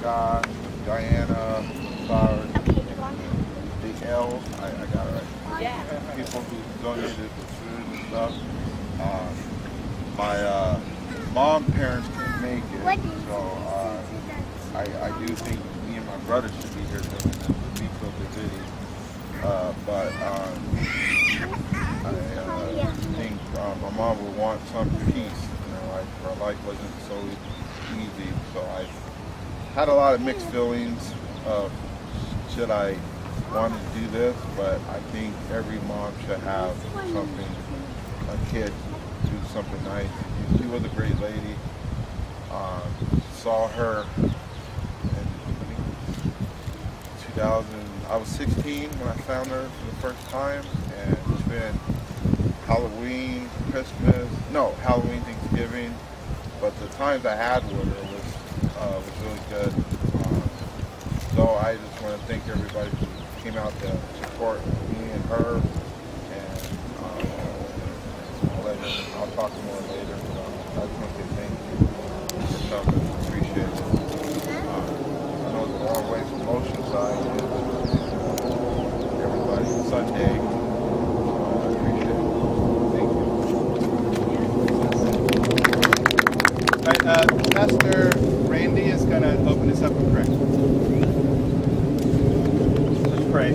Scott, Diana, Flowers, the L's, I got it right. Yeah. People who donated the food and stuff. My mom parents couldn't make it, so I do think me and my brother should be here doing this with Nico Devitti. But I think my mom would want some peace. Her life wasn't so easy, so I had a lot of mixed feelings of should I want to do this, but I think every mom should have something, a kid do something nice. She was a great lady. Saw her in 2000. I was 16 when I found her for the first time, and it's been Halloween, Thanksgiving. But the times I had with her was really good. So I just want to thank everybody who came out to support me and her. And I'll talk more later. I just want to say thank you for coming. Appreciate it. I know it's a long way from Oceanside. Everybody, Sunday. I appreciate it. Thank you. All right, Pastor Randy is going to open us up in prayer. Let's pray.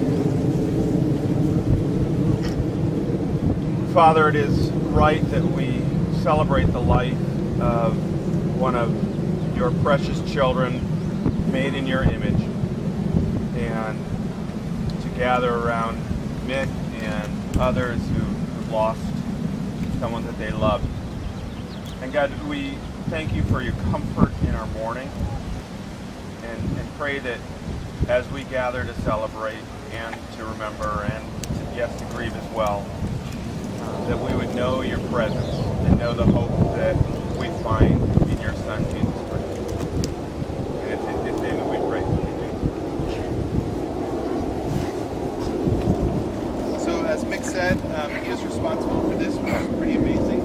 Father, it is right that we celebrate the life of one of your precious children made in your image, and to gather around Mick and others who've lost someone that they loved. And God, we thank you for your comfort in our mourning, and pray that as we gather to celebrate and to remember and yes, to grieve as well, that we would know your presence and know the hope that we find in your Son, Jesus Christ. And it's in his name that we pray. So as Mick said, he is responsible for this, which is pretty amazing.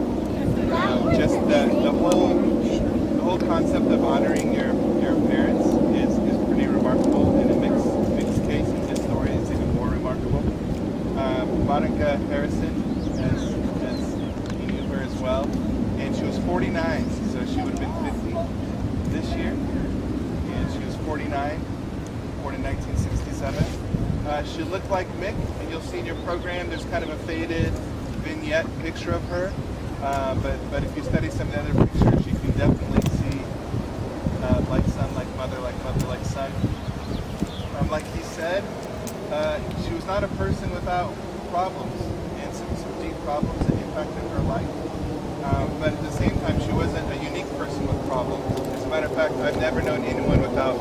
Just the whole concept of honoring your parents is pretty remarkable. And in Mick's case, in his story, it's even more remarkable. Monica Harrison, as you knew her as well, and she was 49, so she would have been 50 this year, and she was 49, born in 1967. She looked like Mick, and you'll see in your program there's kind of a faded vignette picture of her, but if you study some of the other pictures, you can definitely see like son, like mother, like son. Like he said, she was not a person without problems, and some deep problems that impacted her life. But at the same time, she wasn't a unique person with problems. As a matter of fact, I've never known anyone without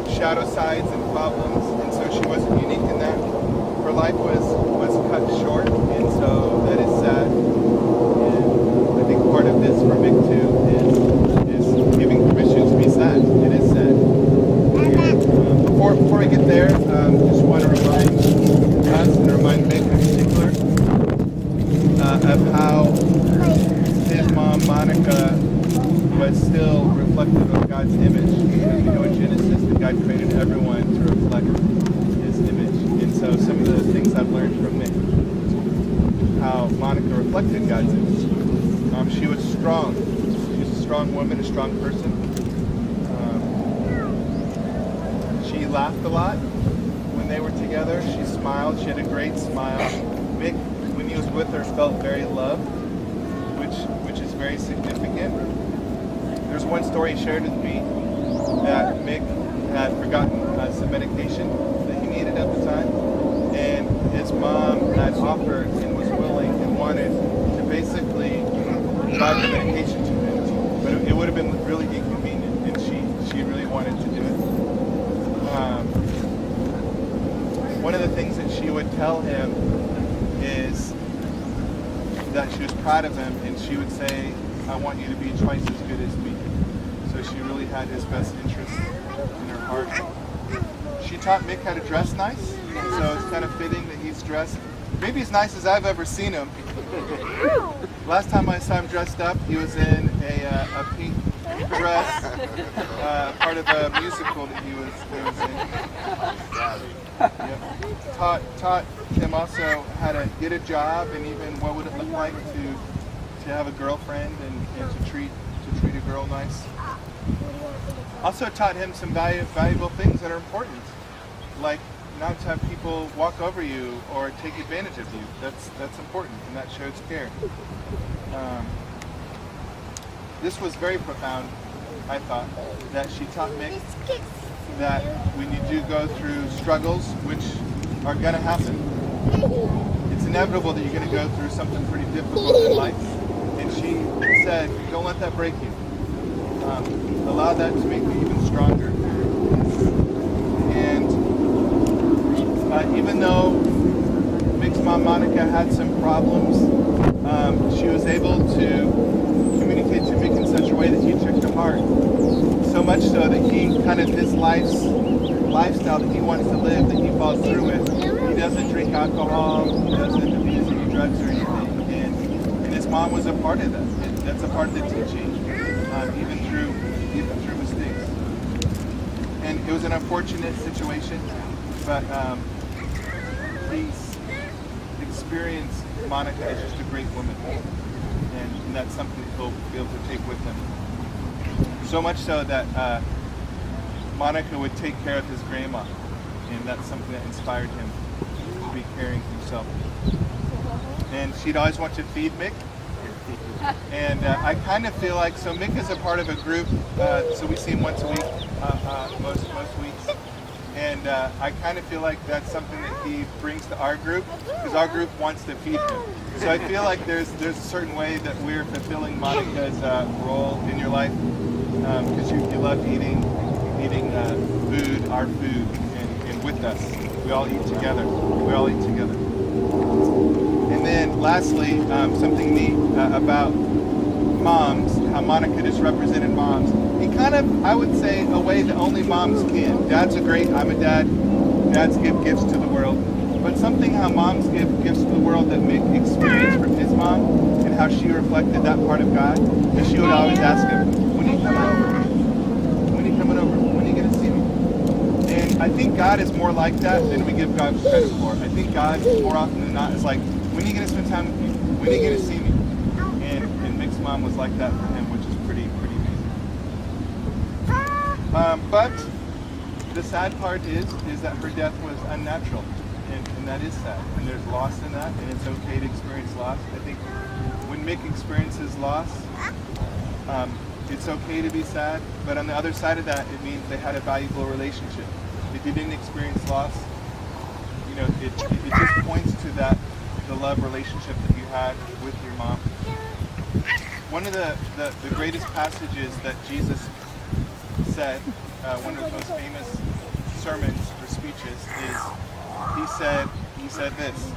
shadow sides and problems, and so she wasn't unique in that. Her life was cut short, and so that is sad. And I think part of this for Mick too is giving permission to be sad. It is sad. And, before we get there, just want to remind us and remind Mick in particular of how his mom, Monica, was still reflective of God's image. Because we know in Genesis that God created everyone to reflect his image. And so some of the things I've learned from Mick, how Monica reflected God's image. She was strong. She was a strong woman, a strong person. She laughed a lot when they were together. She smiled. She had a great smile. Mick, when he was with her, felt very loved, which is very significant. There's one story he shared with me that Mick had forgotten some medication that he needed at the time, and his mom had offered and was willing and wanted to basically provide the medication to him, but it would have been really inconvenient, and she really wanted to do it. One of the things that she would tell him is that she was proud of him, and she would say, I want you to be twice as good as me. So she really had his best interest in her heart. She taught Mick how to dress nice, so it's kind of fitting that he's dressed maybe as nice as I've ever seen him. Last time I saw him dressed up, he was in a pink dress, part of a musical that he was in. Yeah. Taught him also how to get a job and even what would it look like to have a girlfriend and to treat a girl nice. Also taught him some valuable things that are important, like not to have people walk over you or take advantage of you. That's important, and that shows care. This was very profound, I thought, that she taught Mick that when you do go through struggles, which are going to happen, it's inevitable that you're going to go through something pretty difficult in life. And she said, don't let that break you. Allow that to make you even stronger. And even though Mick's mom Monica had some problems, she was able to communicate to Mick in such a way that he took to heart. So much so that he kind of his lifestyle that he wants to live, that he follows through with. He doesn't drink alcohol, he doesn't abuse any drugs or anything. And his mom was a part of that. That's a part of the teaching, even through mistakes. And it was an unfortunate situation, but he's experienced Monica as just a great woman, and that's something that he'll be able to take with him. So much so that Monica would take care of his grandma, and that's something that inspired him to be caring himself. And she'd always want to feed Mick. And I kind of feel like, so Mick is a part of a group, so we see him once a week, most weeks. And I kind of feel like that's something that he brings to our group, because our group wants to feed him. So I feel like there's a certain way that we're fulfilling Monica's role in your life, because you love eating food, our food, and with us. We all eat together. And then lastly, something neat about moms, how Monica just represented moms. In kind of, I would say, a way that only moms can. Dads are great, I'm a dad. Dads give gifts to the world. But something how moms give gifts to the world that Mick experienced from his mom, and how she reflected that part of God. And she would always ask him, when are you coming over? When are you coming over? When are you going to see me? And I think God is more like that than we give God credit for. I think God, more often than not, is like, when are you going to spend time with me? When are you going to see me? And Mick's mom was like that for him, which is pretty amazing. But the sad part is that her death was unnatural, and that is sad. And there's loss in that, and it's okay to experience loss. I think when Mick experiences loss, it's okay to be sad, but on the other side of that, it means they had a valuable relationship. If you didn't experience loss, you know, it just points to the love relationship that you had with your mom. One of the greatest passages that Jesus said, one of his most famous sermons or speeches, is he said this: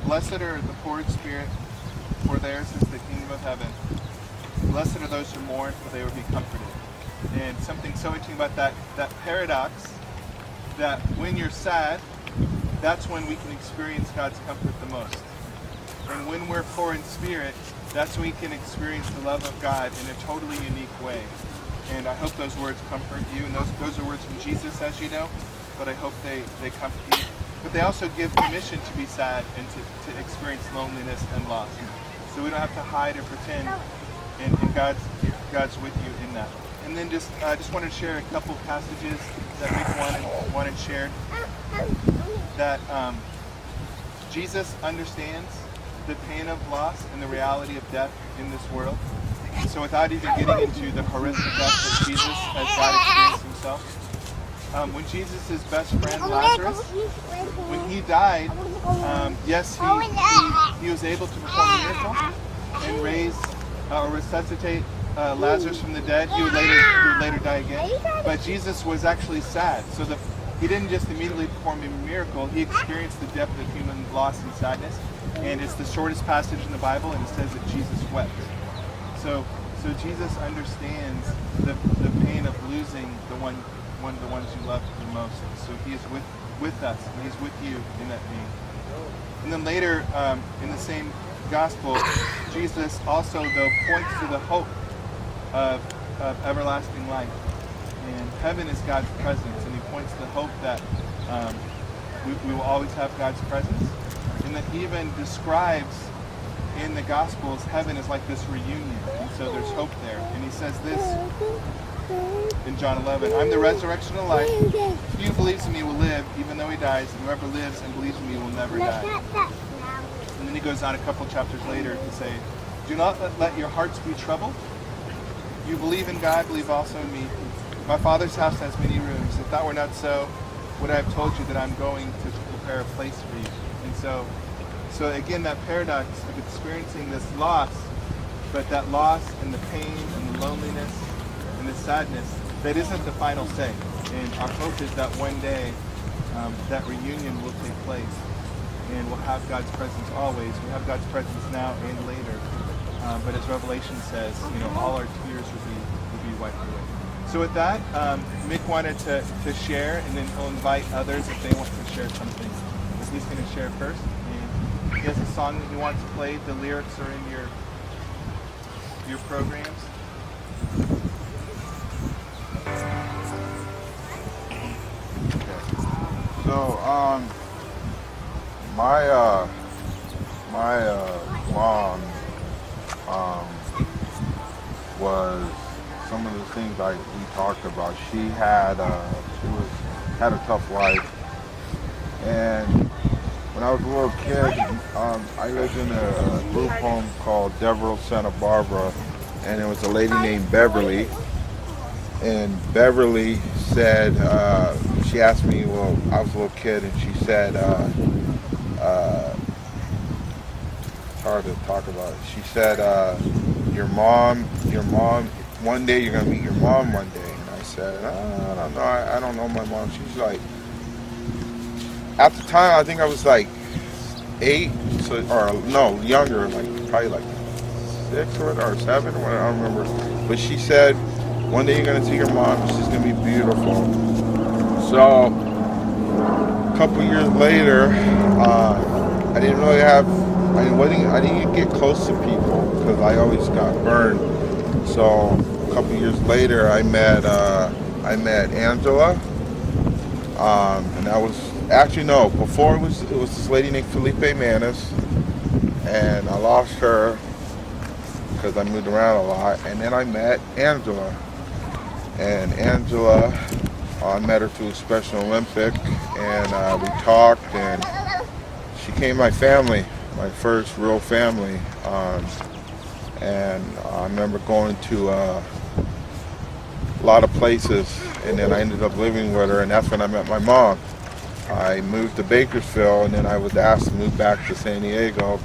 "Blessed are the poor in spirit, for theirs is the kingdom of heaven. Blessed are those who mourn, for they will be comforted." And something so interesting about that paradox, that when you're sad, that's when we can experience God's comfort the most. And when we're poor in spirit, that's when we can experience the love of God in a totally unique way. And I hope those words comfort you. And those are words from Jesus, as you know, but I hope they comfort you. But they also give permission to be sad and to experience loneliness and loss. So we don't have to hide or pretend, and God's with you in that. And then just wanted to share a couple of passages that Mick wanted shared. That Jesus understands the pain of loss and the reality of death in this world. So without even getting into the horrific death that Jesus has God experienced himself, when Jesus' best friend Lazarus, when he died, yes, he was able to perform a miracle and raise or resuscitate Lazarus from the dead. He would later die again. But Jesus was actually sad. So he didn't just immediately perform a miracle. He experienced the depth of human loss and sadness. And it's the shortest passage in the Bible, and it says that Jesus wept. So Jesus understands the pain of losing one of the ones you love the most. So he is with us, and he's with you in that pain. And then later in the same gospel, Jesus also, though, points to the hope of of everlasting life. And heaven is God's presence, and he points to hope that we will always have God's presence, and that he even describes in the Gospels heaven is like this reunion, and so there's hope there. And he says this in John 11, I'm the resurrection and life. He who believes in me will live, even though he dies, and whoever lives and believes in me will never die. And then he goes on a couple chapters later to say, do not let your hearts be troubled. You believe in God, believe also in me. My Father's house has many rooms. If that were not so, would I have told you that I'm going to prepare a place for you? And so again, that paradox of experiencing this loss, but that loss and the pain and the loneliness and the sadness, that isn't the final say. And our hope is that one day that reunion will take place, and we'll have God's presence always. We have God's presence now and later. But as Revelation says, all our tears will be wiped away. So with that, Mick wanted to share, and then he'll invite others if they want to share something. But he's going to share first. And he has a song that he wants played. The lyrics are in your programs. So, my mom was some of the things we talked about. She had had a tough life, and when I was a little kid, I lived in a group home called Devitti, Santa Barbara, and there was a lady named Beverly. And Beverly said, she asked me, well, I was a little kid, and she said, it's hard to talk about. She said, your mom, one day you're going to meet your mom one day. And I said, I don't know, I don't know my mom. She's like, at the time, I think I was like 8, or no, younger, probably like 6 or 7, or whatever, I don't remember. But she said, one day you're going to see your mom, she's going to be beautiful. So, a couple years later, I didn't really I didn't get close to people because I always got burned. So, a couple years later, I met Angela, and that was, actually no, before it was this lady named Felipe Manis, and I lost her because I moved around a lot, and then I met Angela. And Angela, I met her through Special Olympic, and we talked, and she became my family, my first real family. And I remember going to a lot of places, and then I ended up living with her, and that's when I met my mom. I moved to Bakersfield, and then I was asked to move back to San Diego,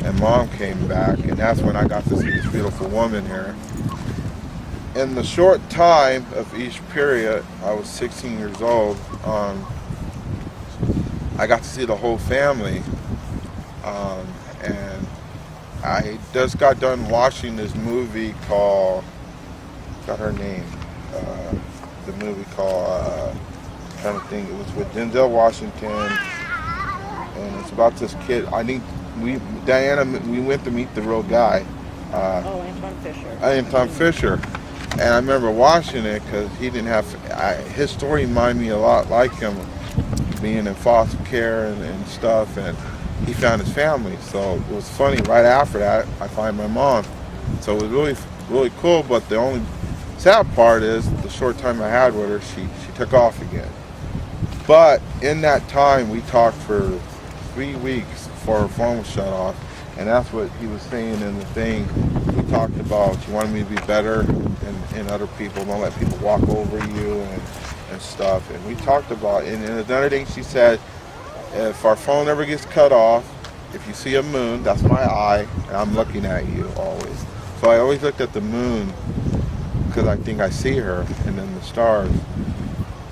and Mom came back, and that's when I got to see this beautiful woman here. In the short time of each period, I was 16 years old, I got to see the whole family, and I just got done watching this movie called, got her name, the movie called, I'm trying to think, it was with Denzel Washington, and it's about this kid. I think we went to meet the real guy. Anton Fisher. And I remember watching it because he didn't have, his story reminded me a lot like him, being in foster care and stuff, and he found his family. So it was funny, right after that, I find my mom. So it was really, really cool, but the only sad part is the short time I had with her, she took off again. But in that time, we talked for 3 weeks before her phone was shut off, and that's what he was saying in the thing. We talked about, she wanted me to be better and other people, don't let people walk over you and stuff. And we talked about, and another thing she said, if our phone ever gets cut off, if you see a moon, that's my eye, and I'm looking at you always. So I always looked at the moon because I think I see her, and then the stars.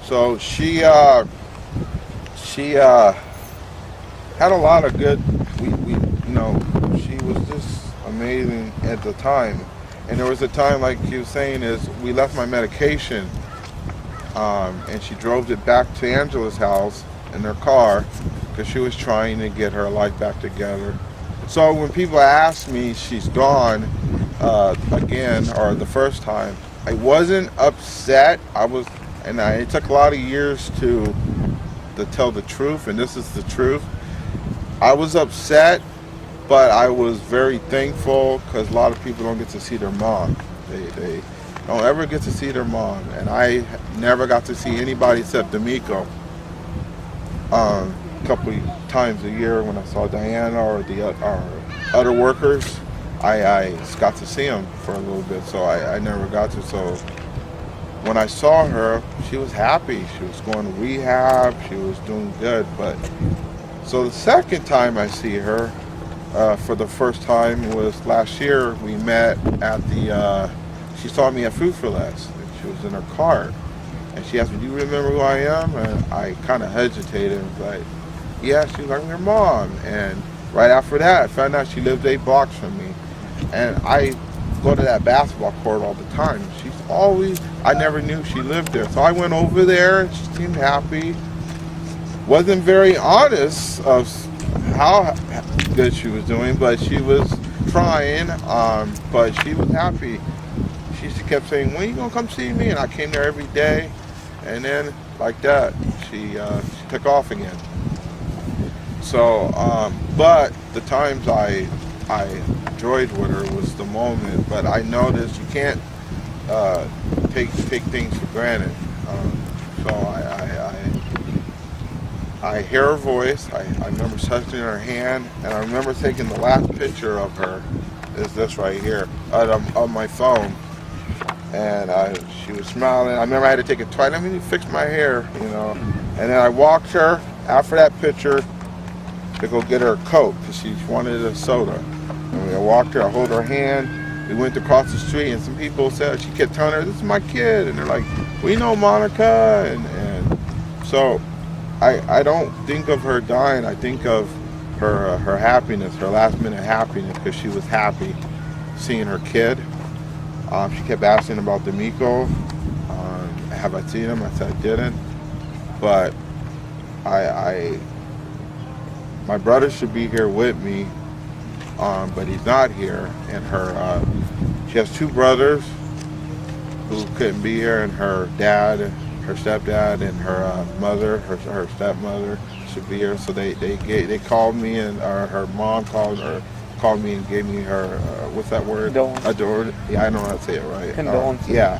So she had a lot of good, she was just amazing at the time. And there was a time, like he was saying, is we left my medication, and she drove it back to Angela's house in her car because she was trying to get her life back together. So when people ask me she's gone again, or the first time, I wasn't upset. It took a lot of years to tell the truth, and this is the truth. I was upset, but I was very thankful because a lot of people don't get to see their mom. They don't ever get to see their mom, and I never got to see anybody except D'Amico. A couple of times a year when I saw Diana or the other workers, I got to see them for a little bit, so I never got to. So when I saw her, she was happy. She was going to rehab. She was doing good. But so the second time I see her, for the first time was last year. We met at she saw me at Food for Less, and she was in her car. And she asked me, "Do you remember who I am?" And I kind of hesitated. But yeah, she was like, "I'm your mom." And right after that, I found out she lived 8 blocks from me. And I go to that basketball court all the time. I never knew she lived there. So I went over there, and she seemed happy. Wasn't very honest of how good she was doing, but she was trying, but she was happy. She kept saying, "When are you going to come see me?" And I came there every day. And then, like that, she took off again. So, but the times I enjoyed with her was the moment. But I noticed you can't take things for granted. So I hear her voice. I remember touching her hand, and I remember taking the last picture of her. Is this right here on my phone? And she was smiling. I remember I had to take it twice. Let me fix my hair, And then I walked her after that picture to go get her a Coke because she wanted a soda. And I walked her, I hold her hand. We went across the street, and some people said, she kept telling her, "This is my kid." And they're like, "We know Monica." And so I don't think of her dying. I think of her happiness, her last minute happiness, because she was happy seeing her kid. She kept asking about D'Amico. Have I seen him? I said I didn't. But my brother should be here with me, but he's not here. And she has 2 brothers who couldn't be here, and her dad, her stepdad, and her mother, her stepmother should be here. So they called me, and her mom called me and gave me her what's that word? Adored. Yeah, I know how to say it right. Condolences. Yeah.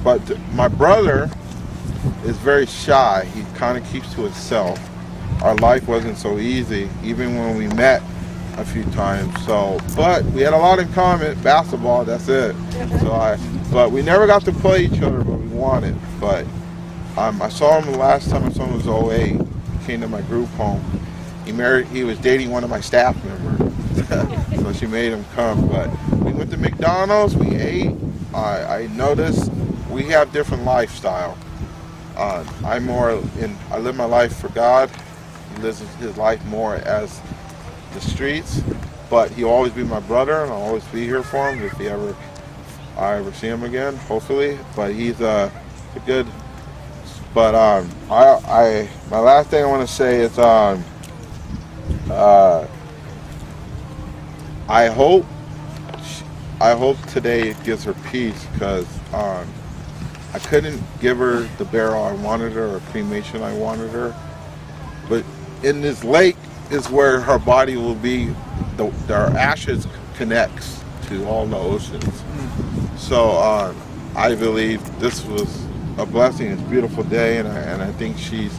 But my brother is very shy. He kind of keeps to himself. Our life wasn't so easy, even when we met a few times. But we had a lot in common. Basketball, that's it. But we never got to play each other, but we wanted. But I saw him the last time I saw him was 2008. He came to my group home. He was dating one of my staff members, so she made him come. But we went to McDonald's, we ate. I noticed we have different lifestyle. I live my life for God. He lives his life more as the streets, but he'll always be my brother, and I'll always be here for him if I ever see him again, hopefully. But he's a good. But my last thing I want to say is I hope today gives her peace, because I couldn't give her the burial I wanted her or cremation I wanted her. But in this lake is where her body will be. Their ashes connects to all the oceans. So I believe this was a blessing. It's a beautiful day, and I think she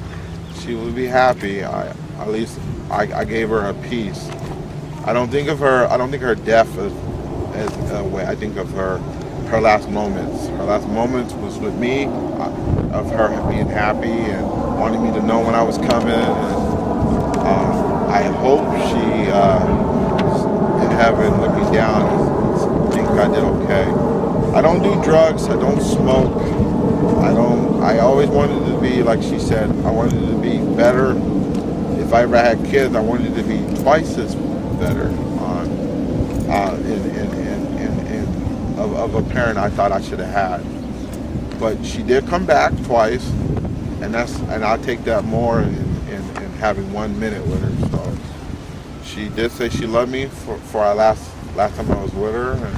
will be happy. At least I gave her a peace. I don't think of her death as a way. I think of her last moments. Her last moments was with me, of her being happy and wanting me to know when I was coming. And I hope she in heaven looking down and think I did okay. I don't do drugs. I don't smoke. I always wanted to be, like she said, I wanted to be better. If I ever had kids, I wanted to be twice as better of a parent I thought I should have had. But she did come back twice, and I'll take that more in having 1 minute with her. So she did say she loved me for our last time I was with her, and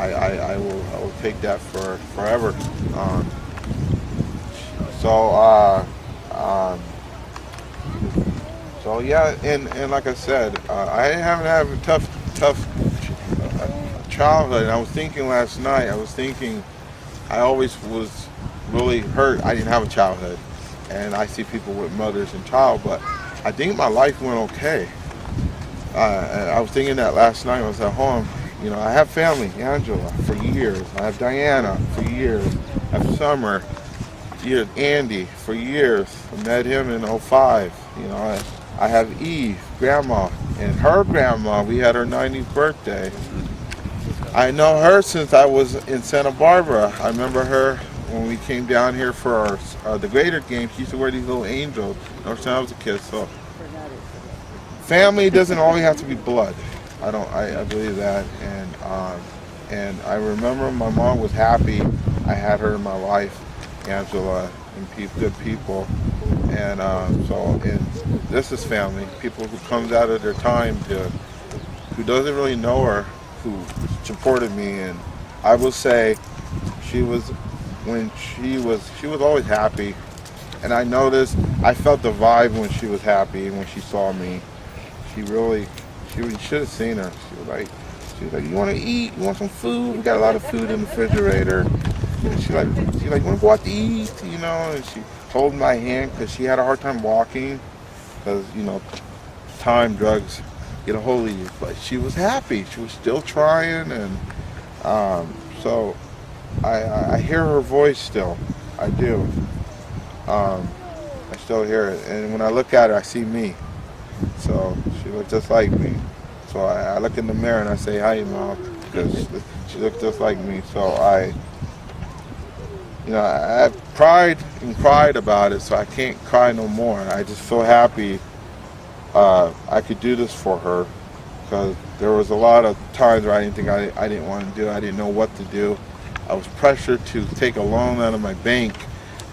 I will take that for forever. Um, so um, so yeah, and like I said, I haven't had a tough childhood. And I was thinking last night. I always was really hurt. I didn't have a childhood, and I see people with mothers and child, but I think my life went okay. I was thinking that last night. I was at home. I have family, Angela, for years. I have Diana for years. I have Summer, Andy for years. I met him in '05. I have Eve, grandma, and her grandma. We had her 90th birthday. I know her since I was in Santa Barbara. I remember her when we came down here for the Gator game. She used to wear these little angels. Ever since I was a kid. So family doesn't always have to be blood. I believe that, and I remember my mom was happy. I had her in my life, Angela, and good people, and and this is family. People who comes out of their time who doesn't really know her, who supported me, and I will say, she was always happy, and I felt the vibe when she was happy when she saw me. You should have seen her. She was like, you want to eat? You want some food? We got a lot of food in the refrigerator. And she you want to go out to eat? And she hold my hand because she had a hard time walking because time, drugs get a hold of you. But she was happy. She was still trying, and so I hear her voice still. I do. I still hear it, and when I look at her, I see me. So she looked just like me. So I look in the mirror and I say, "Hi, Mom," because she looked just like me. So I cried and cried about it. So I can't cry no more. I just feel happy I could do this for her, because there was a lot of times where I didn't think I didn't want to do it. I didn't know what to do. I was pressured to take a loan out of my bank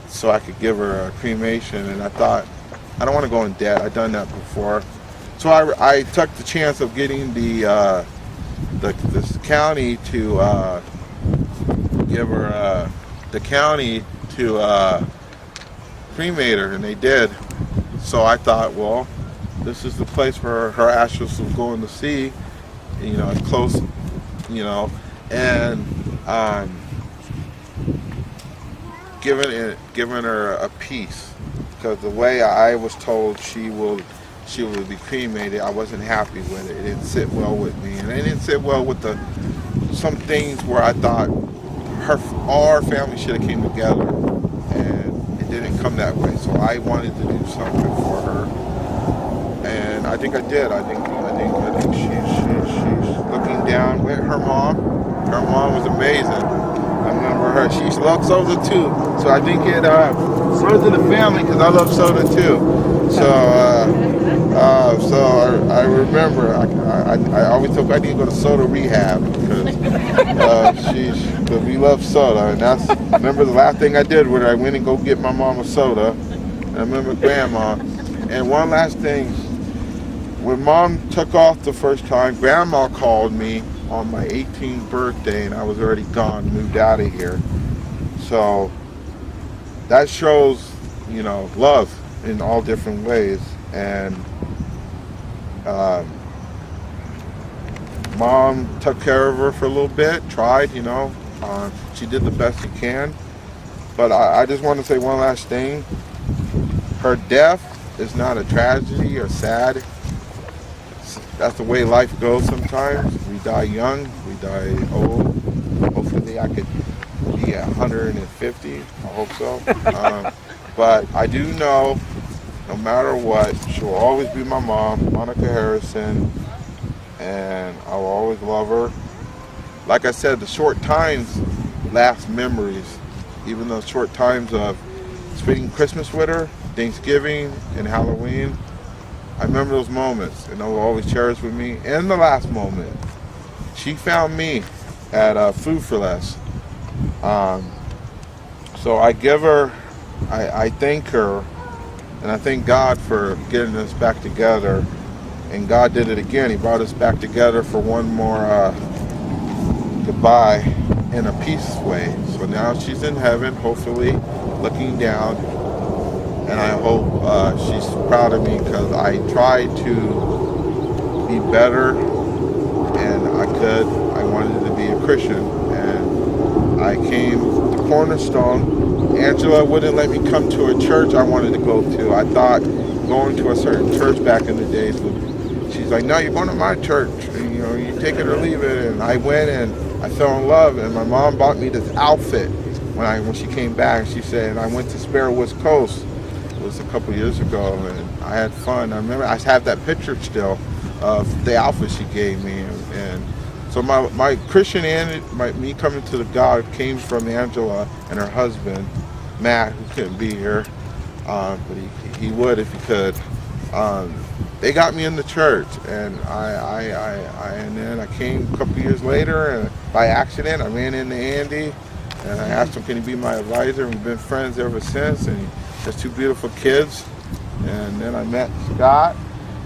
so I could give her a cremation, and I thought, I don't want to go in debt. I've done that before. So I took the chance of getting this county to give her the county to cremate her, and they did. So I thought, well, this is the place where her ashes will go in the sea. It's close. And giving her a piece, because the way I was told she will be cremated, I wasn't happy with it. It didn't sit well with me, and it didn't sit well with some things where I thought all our family should have came together, and it didn't come that way. So I wanted to do something for her, and I think I did. I think she's looking down with her mom. Her mom was amazing. I remember her. She loved soda too. So I think it runs in the family, because I love soda too. So I remember I always told her I need to go to soda rehab, because we love soda, and remember the last thing I did was I went and go get my mom a soda, and I remember Grandma. And one last thing, when Mom took off the first time, Grandma called me on my 18th birthday, and I was already gone, moved out of here. So that shows, love in all different ways. And Mom took care of her for a little bit, tried, she did the best she can. But I just want to say one last thing. Her death is not a tragedy or sad. That's the way life goes sometimes. We die young, we die old. Hopefully I could be at 150. I hope so. But I do know, no matter what, she'll always be my mom, Monica Harrison, and I will always love her. Like I said, the short times last memories, even those short times of spending Christmas with her, Thanksgiving and Halloween. I remember those moments, and they will always cherish with me. And the last moment, she found me at Food for Less. So I give her, I thank her, and I thank God for getting us back together. And God did it again. He brought us back together for one more goodbye in a peace way. So now she's in heaven, hopefully, looking down, and I hope she's proud of me because I tried to be better, and I wanted to be a Christian, and I came to Cornerstone. Angela wouldn't let me come to a church I wanted to go to. I thought going to a certain church back in the days would, she's like, no, you're going to my church. You know, you take it or leave it. And I went and I fell in love. And my mom bought me this outfit when she came back. She said, and I went to Sparrow Coast. It was a couple years ago, and I had fun. I remember I have that picture still of the outfit she gave me. And so my Christianity, me coming to the God came from Angela and her husband, Matt, who couldn't be here, but he would if he could. They got me in the church, and and then I came a couple years later, and by accident I ran into Andy, and I asked him, can he be my advisor? And we've been friends ever since, and he has two beautiful kids. And then I met Scott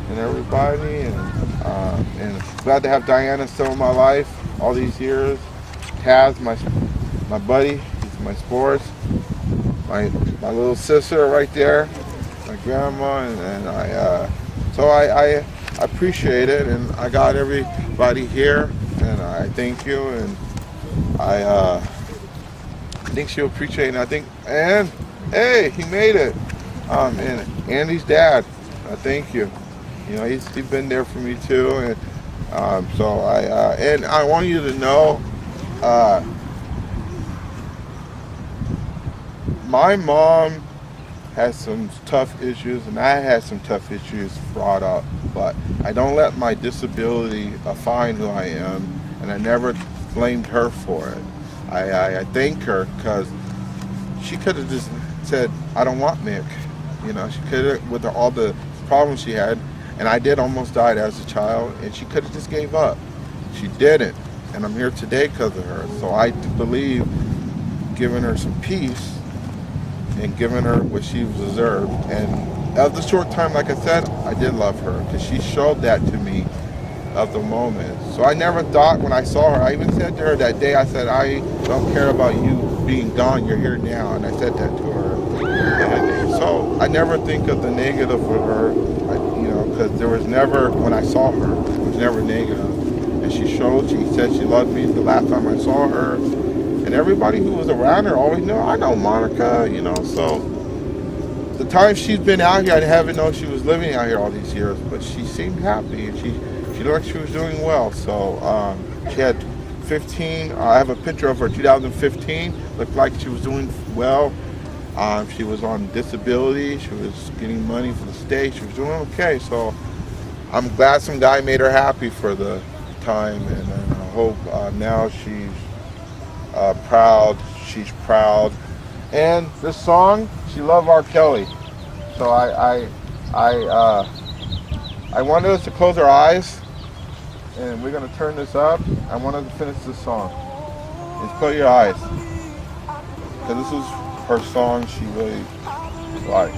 and everybody, and glad to have Diana still in my life all these years. Taz, my buddy, he's my sports. My little sister right there, my grandma, and I appreciate it, and I got everybody here, and I thank you, and I think she'll appreciate it. And hey, he made it, and Andy's dad, thank you. You know, he's been there for me too, and and I want you to know. My mom has some tough issues, and I had some tough issues brought up, but I don't let my disability define who I am, and I never blamed her for it. I thank her because she could have just said, I don't want Mick. You know, she could have, with all the problems she had, and I did almost died as a child, and she could have just gave up. She didn't, and I'm here today because of her. So I believe giving her some peace and giving her what she deserved. And of the short time, like I said, I did love her because she showed that to me of the moment. So I never thought when I saw her, I even said to her that day, I said, I don't care about you being gone, you're here now. And I said that to her. And so I never think of the negative with her, because there was never, when I saw her, it was never negative. And she said she loved me the last time I saw her. And everybody who was around her always knew, I know Monica, so the time she's been out here, I haven't known she was living out here all these years, but she seemed happy, and she looked like she was doing well. So she had 15, I have a picture of her 2015, looked like she was doing well. She was on disability, she was getting money for the state, she was doing okay. So I'm glad some guy made her happy for the time, and I hope now she's proud. She's proud. And this song, she loved R. Kelly. So I wanted us to close our eyes, and we're gonna turn this up. I wanted to finish this song. Just close your eyes, because this is her song she really liked.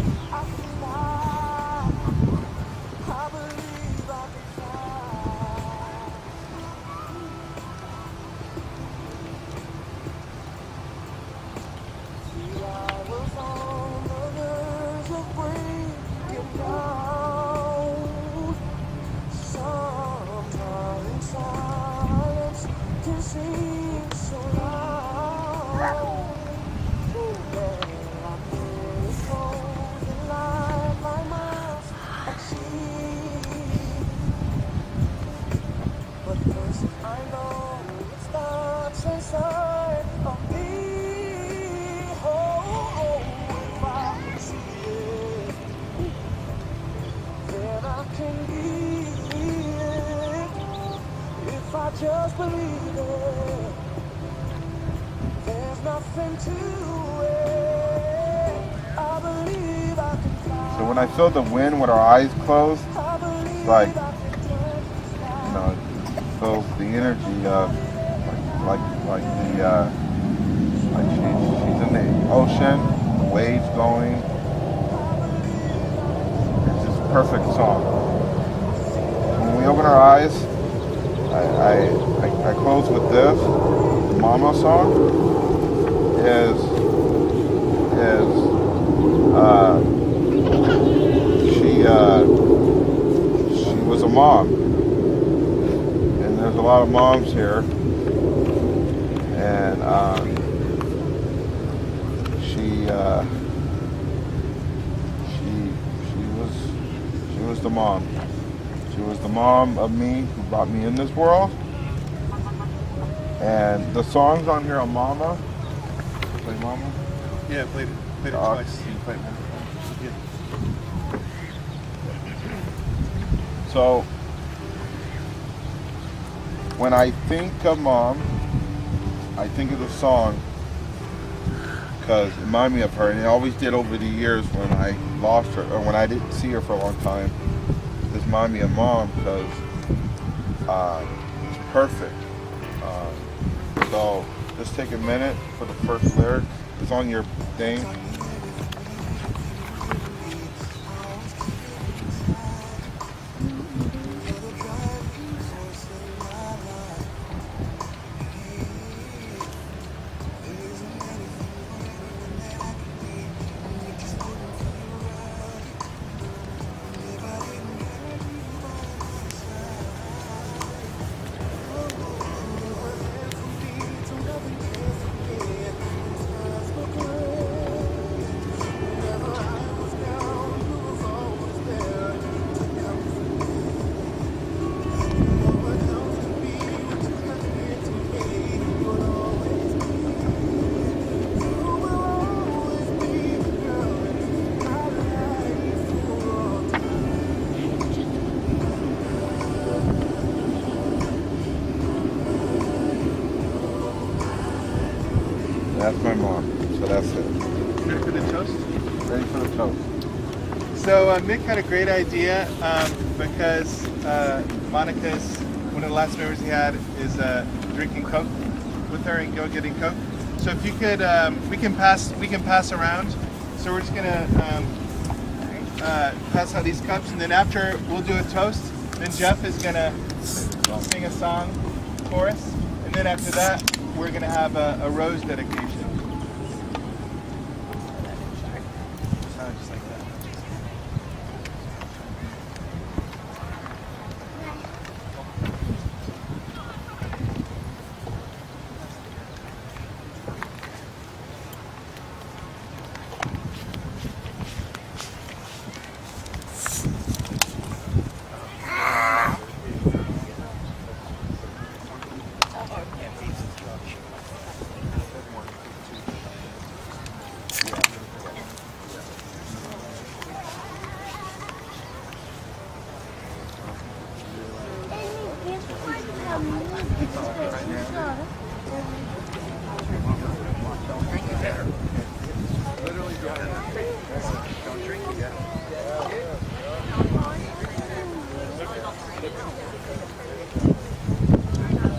Just believe it. There's nothing to it. I believe I can fly. So when I feel the wind with our eyes closed, it's like, it feels the energy of like she's in the ocean, the waves going. It's just a perfect song. When we open our eyes, I close with this. The Mama song is she was a mom, and there's a lot of moms here, and she was the mom. She was the mom of me who brought me in this world. And the songs on here are Mama. Play Mama? Yeah, played it twice. You played it. Yeah. So when I think of Mom, I think of the song because it reminds me of her, and it always did over the years when I lost her or when I didn't see her for a long time. This reminds me of Mom because it's perfect. So just take a minute for the first lyric. It's on your thing. That's my mom. So that's it. Ready for the toast? Ready for the toast. So Mick had a great idea because Monica's one of the last memories he had is drinking Coke with her and getting Coke. So if you could, we can pass around. So we're just gonna pass out these cups, and then after we'll do a toast. Then Jeff is gonna sing a song for us, and then after that we're gonna have a rose dedication. Just like that.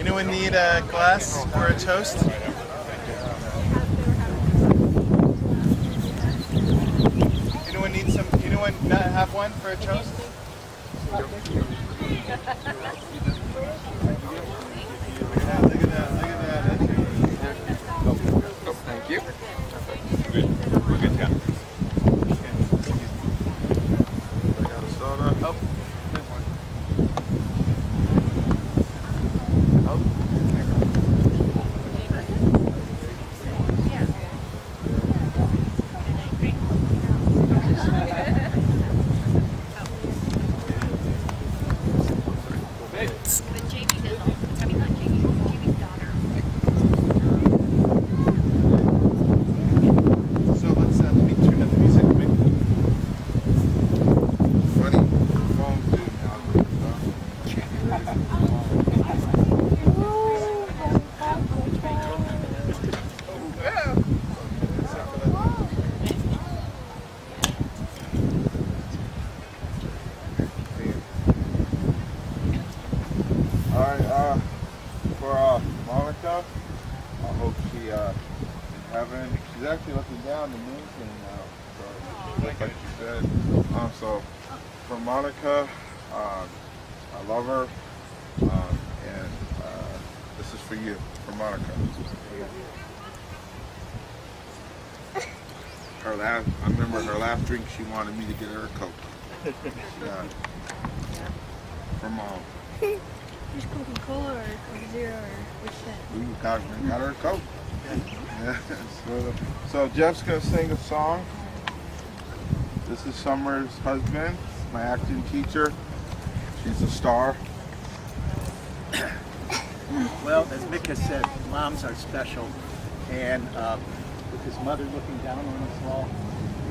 Anyone need a glass or a toast? Anyone need some? Anyone not have one for a toast? Yeah, look at that! Look at that! Thank you. Good. We're good to go. Soda. Oh, there's one. So let's let me turn up the music a bit. Funny. Phones do Alright, for Monica, I hope she in heaven. She's actually looking down the moon thing now. So just like you said. So for Monica, I love her. And is for you, for Monica. I remember her last drink, she wanted me to get her a Coke. Yeah. For Mom. Just Coca-Cola or Coke Zero or which that? We got her a Coke. Yeah. So Jeff's going to sing a song. This is Summer's husband, my acting teacher. She's a star. Well, as Mick has said, moms are special, and with his mother looking down on us all,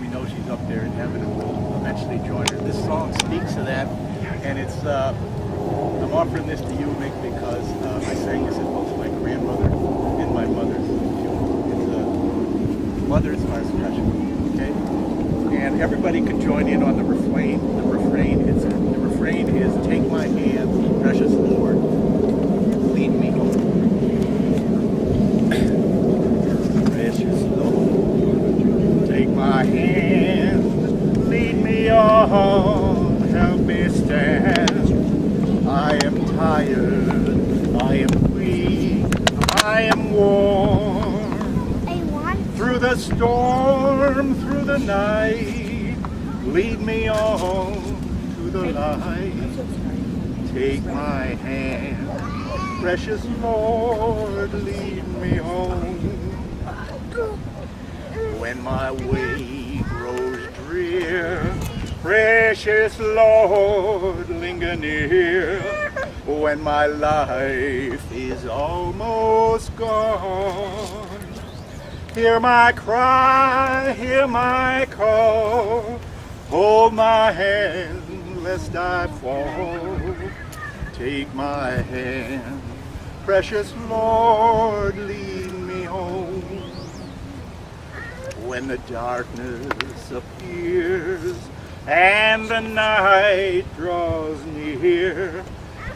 we know she's up there in heaven and we'll eventually join her. This song speaks to that, and it's I'm offering this to you, Mick, because I sang this at both my grandmother and my mother's funeral. Mothers are special, okay? And everybody can join in on the refrain. The refrain is take my hand, precious Lord, lead me home. Precious Lord, take my hand, lead me on, help me stand. I am tired, I am weak, I am worn. Through the storm, through the night, lead me on to the light. Take my hand, precious Lord, lead me home. When my way grows drear, precious Lord, linger near. When my life is almost gone, hear my cry, hear my call. Hold my hand, lest I fall. Take my hand, precious Lord, lead me home. When the darkness appears and the night draws near,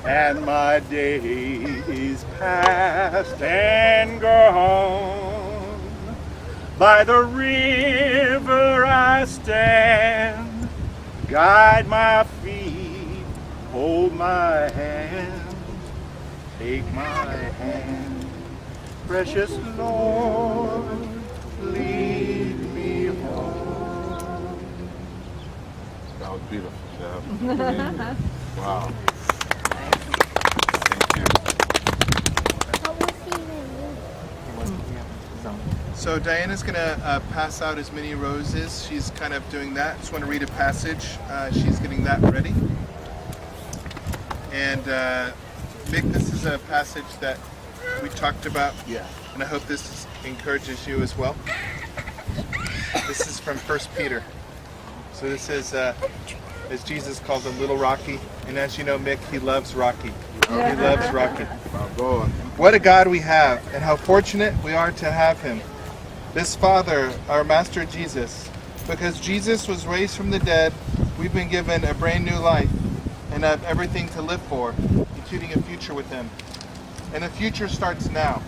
and my day is past and gone, by the river I stand, guide my feet, hold my hand, take my hand, precious Lord, lead me home. That was beautiful, Jeff. Wow. Thank you. So Diana's going to pass out as many roses. She's kind of doing that. Just want to read a passage. She's getting that ready. And Mick, this is a passage that we talked about. Yeah. And I hope this encourages you as well. This is from 1 Peter. So this is, as Jesus called him, Little Rocky. And as you know, Mick, he loves Rocky. He loves Rocky. What a God we have, and how fortunate we are to have him. This Father, our Master Jesus. Because Jesus was raised from the dead, we've been given a brand new life and have everything to live for, including a future with him. And the future starts now.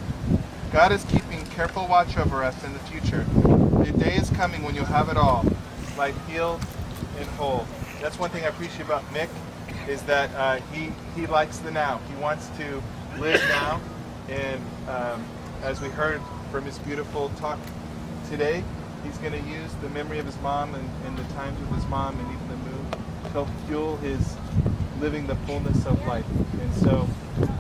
God is keeping careful watch over us in the future. The day is coming when you'll have it all, life healed and whole. That's one thing I appreciate about Mick, is that he likes the now. He wants to live now, and as we heard from his beautiful talk today, he's going to use the memory of his mom and the times with his mom and even the move to help fuel his living the fullness of life. And so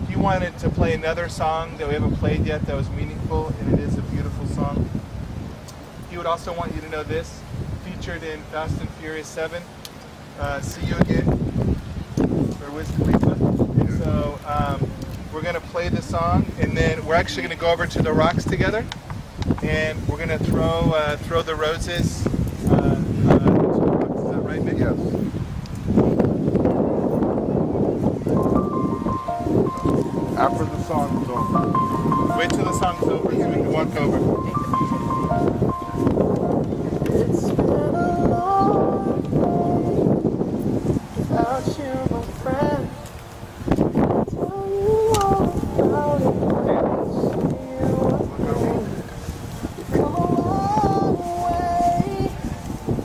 he wanted to play another song that we haven't played yet that was meaningful, and it is a beautiful song. He would also want you to know this, featured in Fast and Furious 7, See You Again, for Wiz Khalifa. And so we're going to play the song, and then we're actually going to go over to the rocks together, and we're going to throw the roses to the rocks. Is that right, Mick? Yes. After the song is over. Wait till the song's over so we can walk over. It's been a long day without you, my friend. Tell you all about it. See you again. We've come a long way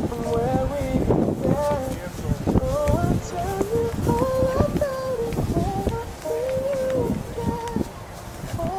from where we began. Oh, I'll tell you all about it when I see you again. Oh,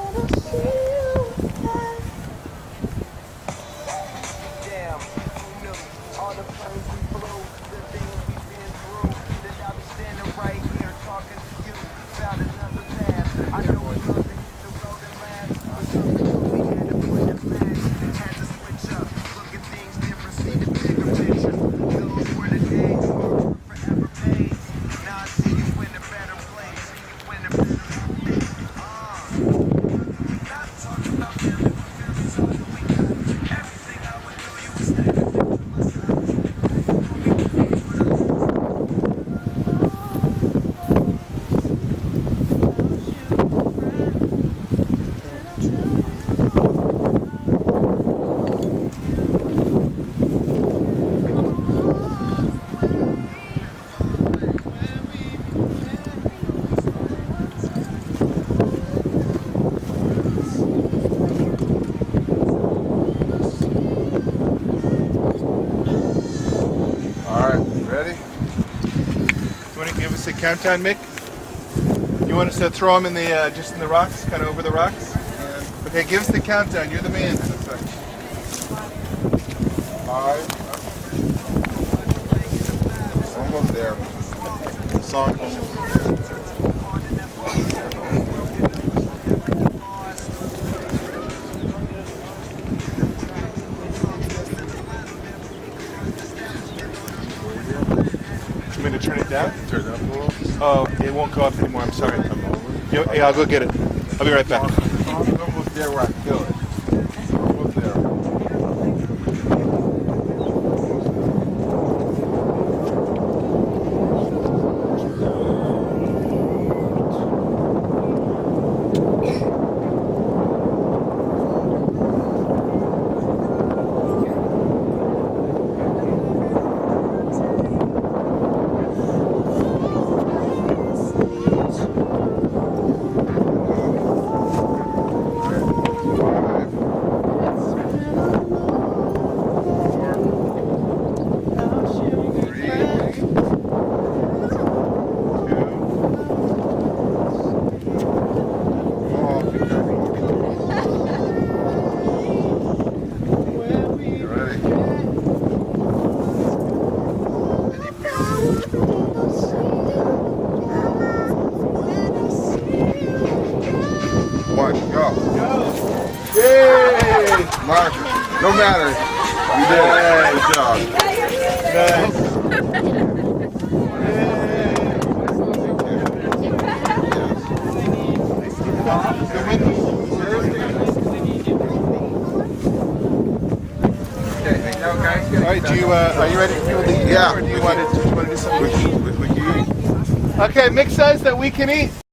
countdown, Mick? You want us to throw them in the just in the rocks, kind of over the rocks? Okay, give us the countdown. You're the man. 5. Almost there. Song almost. You mean to turn it down? Turn it up a little. Oh, it won't go up anymore. I'm sorry. Yeah, I'll go get it. I'll be right back. I'm almost there where I feel it. Almost there. One, go. Yay! Mark, no matter. You did it. Good job. Nice. All right, are you ready to do the Yeah. or do you want to do something? We can eat. Okay, Mick says that we can eat.